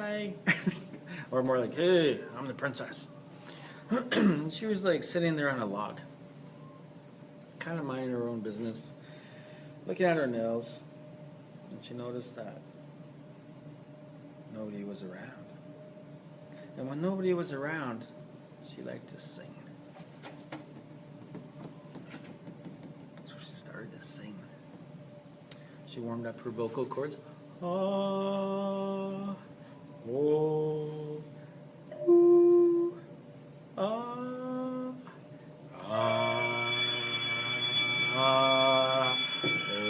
hi. Or more like, hey, I'm the princess. She was like sitting there on a log, kind of minding her own business, looking at her nails, and she noticed that nobody was around. And when nobody was around, she liked to sing. So she started to sing. She warmed up her vocal cords. Ah, oh, ooh, ah, ah, oh,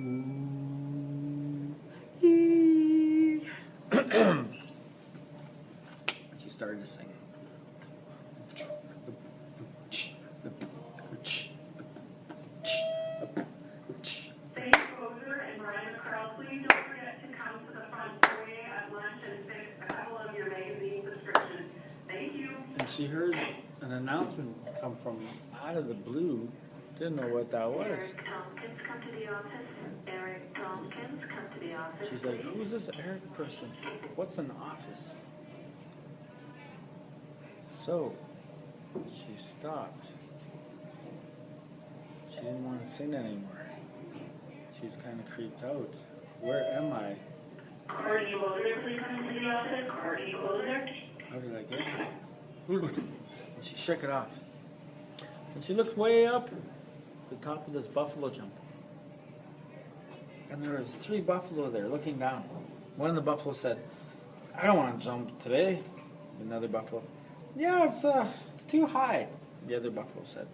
ooh, ee. She started to sing. And she heard an announcement come from out of the blue. Didn't know what that was. Eric Tompkins, come to the office. Eric Tompkins, come to the office. She's like, who's this Eric person? What's an office? So she stopped. She didn't want to sing anymore. She was kind of creeped out. Where am I? Courtney Wilder, please come to the office. Courtney Wilder. How did I get here? And she shook it off. And she looked way up the top of this buffalo jump. And there was 3 buffalo there looking down. One of the buffalo said, I don't want to jump today. Another buffalo, yeah, it's too high. The other buffalo said,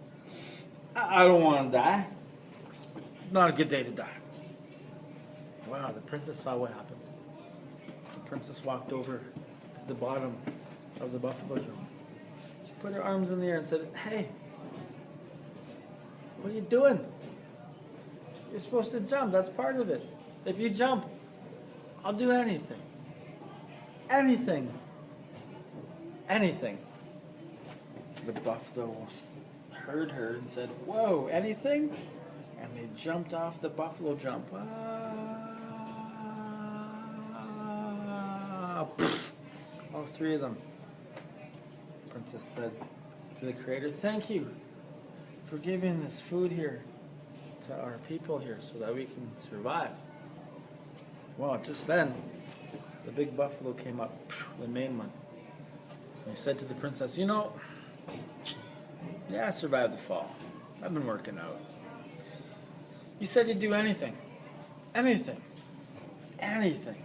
I don't want to die. It's not a good day to die. Wow, the princess saw what happened. The princess walked over to the bottom of the buffalo jump. She put her arms in the air and said, hey, what are you doing? You're supposed to jump. That's part of it. If you jump, I'll do anything. Anything. Anything. The buffalo heard her and said, whoa, anything? And they jumped off the buffalo jump. All 3 of them. The princess said to the creator, thank you for giving this food here to our people here so that we can survive. Well, just then, the big buffalo came up, the main one. And he said to the princess, you know, yeah, I survived the fall. I've been working out. You said you'd do anything. Anything. Anything.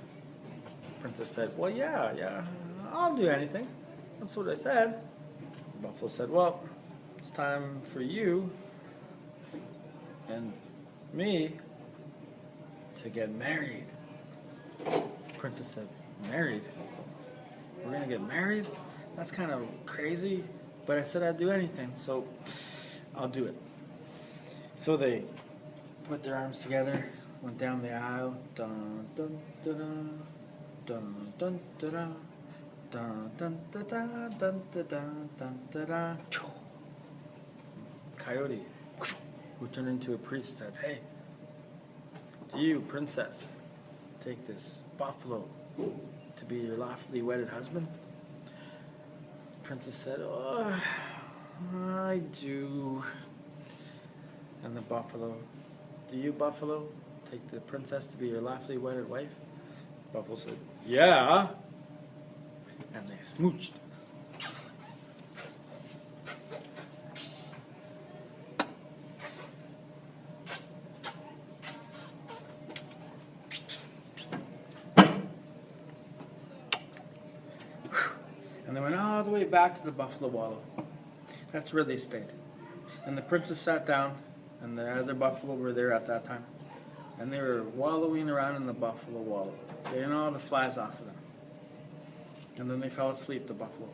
The princess said, well, yeah, I'll do anything. That's what I said. The buffalo said, well, it's time for you and me to get married. The princess said, married? We're going to get married? That's kind of crazy, but I said I'd do anything, so I'll do it. So they put their arms together, went down the aisle. Dun, dun, dun, dun, dun, dun, dun, dun, dun, dun, dun, dun, dun, dun, dun, dun. Coyote, who turned into a priest, said, hey, do you, princess, take this buffalo to be your lawfully wedded husband? The princess said, oh, I do. And the buffalo, do you, buffalo, take the princess to be your lawfully wedded wife? The buffalo said, yeah. And they smooched. And they went all the way back to the buffalo wallow. That's where they stayed. And the princess sat down, and the other buffalo were there at that time. And they were wallowing around in the buffalo wallow, getting all the flies off of them. And then they fell asleep, the buffalo.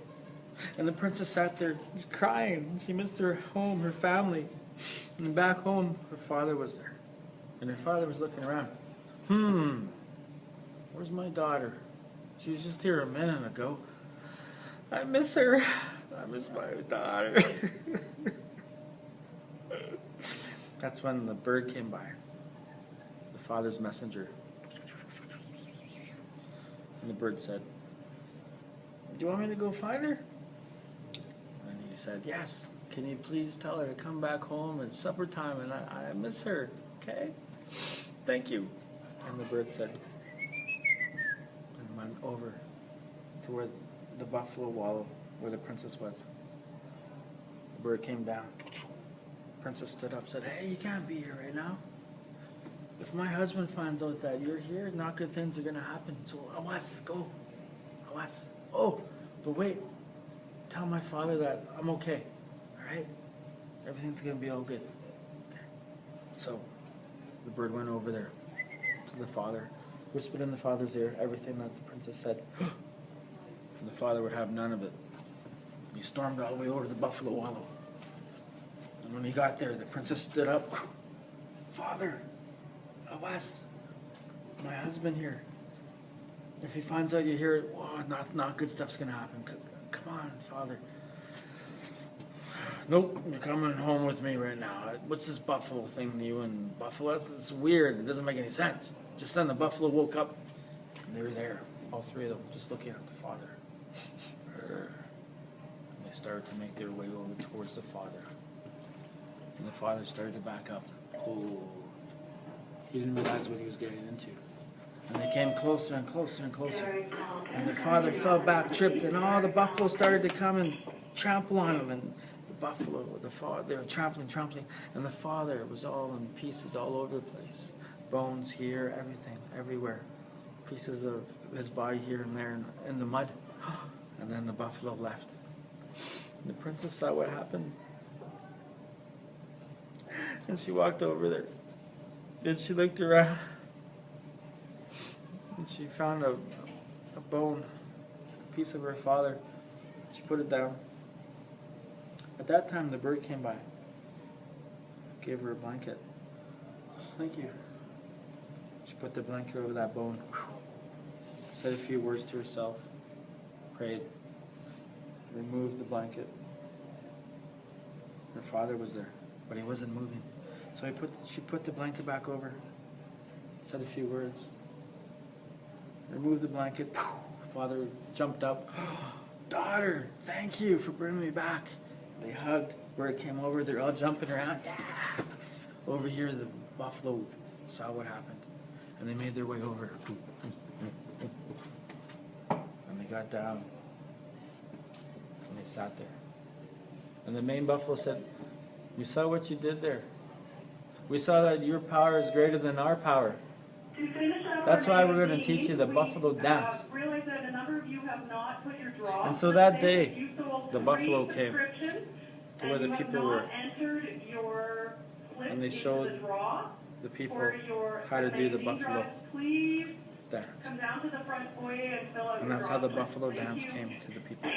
And the princess sat there crying. She missed her home, her family. And back home, her father was there. And her father was looking around. Where's my daughter? She was just here a minute ago. I miss her. I miss my daughter. That's when the bird came by. The father's messenger. And the bird said, do you want me to go find her? And he said, yes. Can you please tell her to come back home? It's supper time and I miss her. Okay? Thank you. And the bird said, and went over to where the buffalo wallow, where the princess was. The bird came down. Princess stood up, said, hey, you can't be here right now. If my husband finds out that you're here, not good things are going to happen. So, Awas, go. Awas. Oh, but wait. Tell my father that I'm okay. All right? Everything's going to be all good. Okay. So, the bird went over there to the father, whispered in the father's ear everything that the princess said. And the father would have none of it. He stormed all the way over to the buffalo wallow. And when he got there, the princess stood up. Father, Awas, my husband here. If he finds out you're here, oh, not good stuff's going to happen. Come on, father. Nope, you're coming home with me right now. What's this buffalo thing to you and buffalo? It's weird. It doesn't make any sense. Just then the buffalo woke up, and they were there, all three of them, just looking at the father. And they started to make their way over towards the father. And the father started to back up. Oh, he didn't realize what he was getting into. And they came closer and closer and closer. And the father fell back, tripped, and all the buffalo started to come and trample on him. And the buffalo, they were trampling. And the father was all in pieces all over the place. Bones here, everything, everywhere. Pieces of his body here and there in the mud. And then the buffalo left. And the princess saw what happened. And she walked over there. Then she looked around. And she found a bone, a piece of her father. She put it down. At that time, the bird came by. Gave her a blanket. Thank you. She put the blanket over that bone. Said a few words to herself. Prayed. Removed the blanket. Her father was there, but he wasn't moving. So she put the blanket back over. Said a few words. Removed the blanket. Father jumped up. Daughter, thank you for bringing me back. They hugged. Bird came over. They're all jumping around. Yeah. Over here, the buffalo saw what happened. And they made their way over. And they got down. And they sat there. And the main buffalo said, we saw what you did there. We saw that your power is greater than our power. That's why we're going to teach you the buffalo dance. And so that day, the buffalo came to where the people were. And they showed the people how to do the buffalo dance. And that's how the buffalo dance came to the people.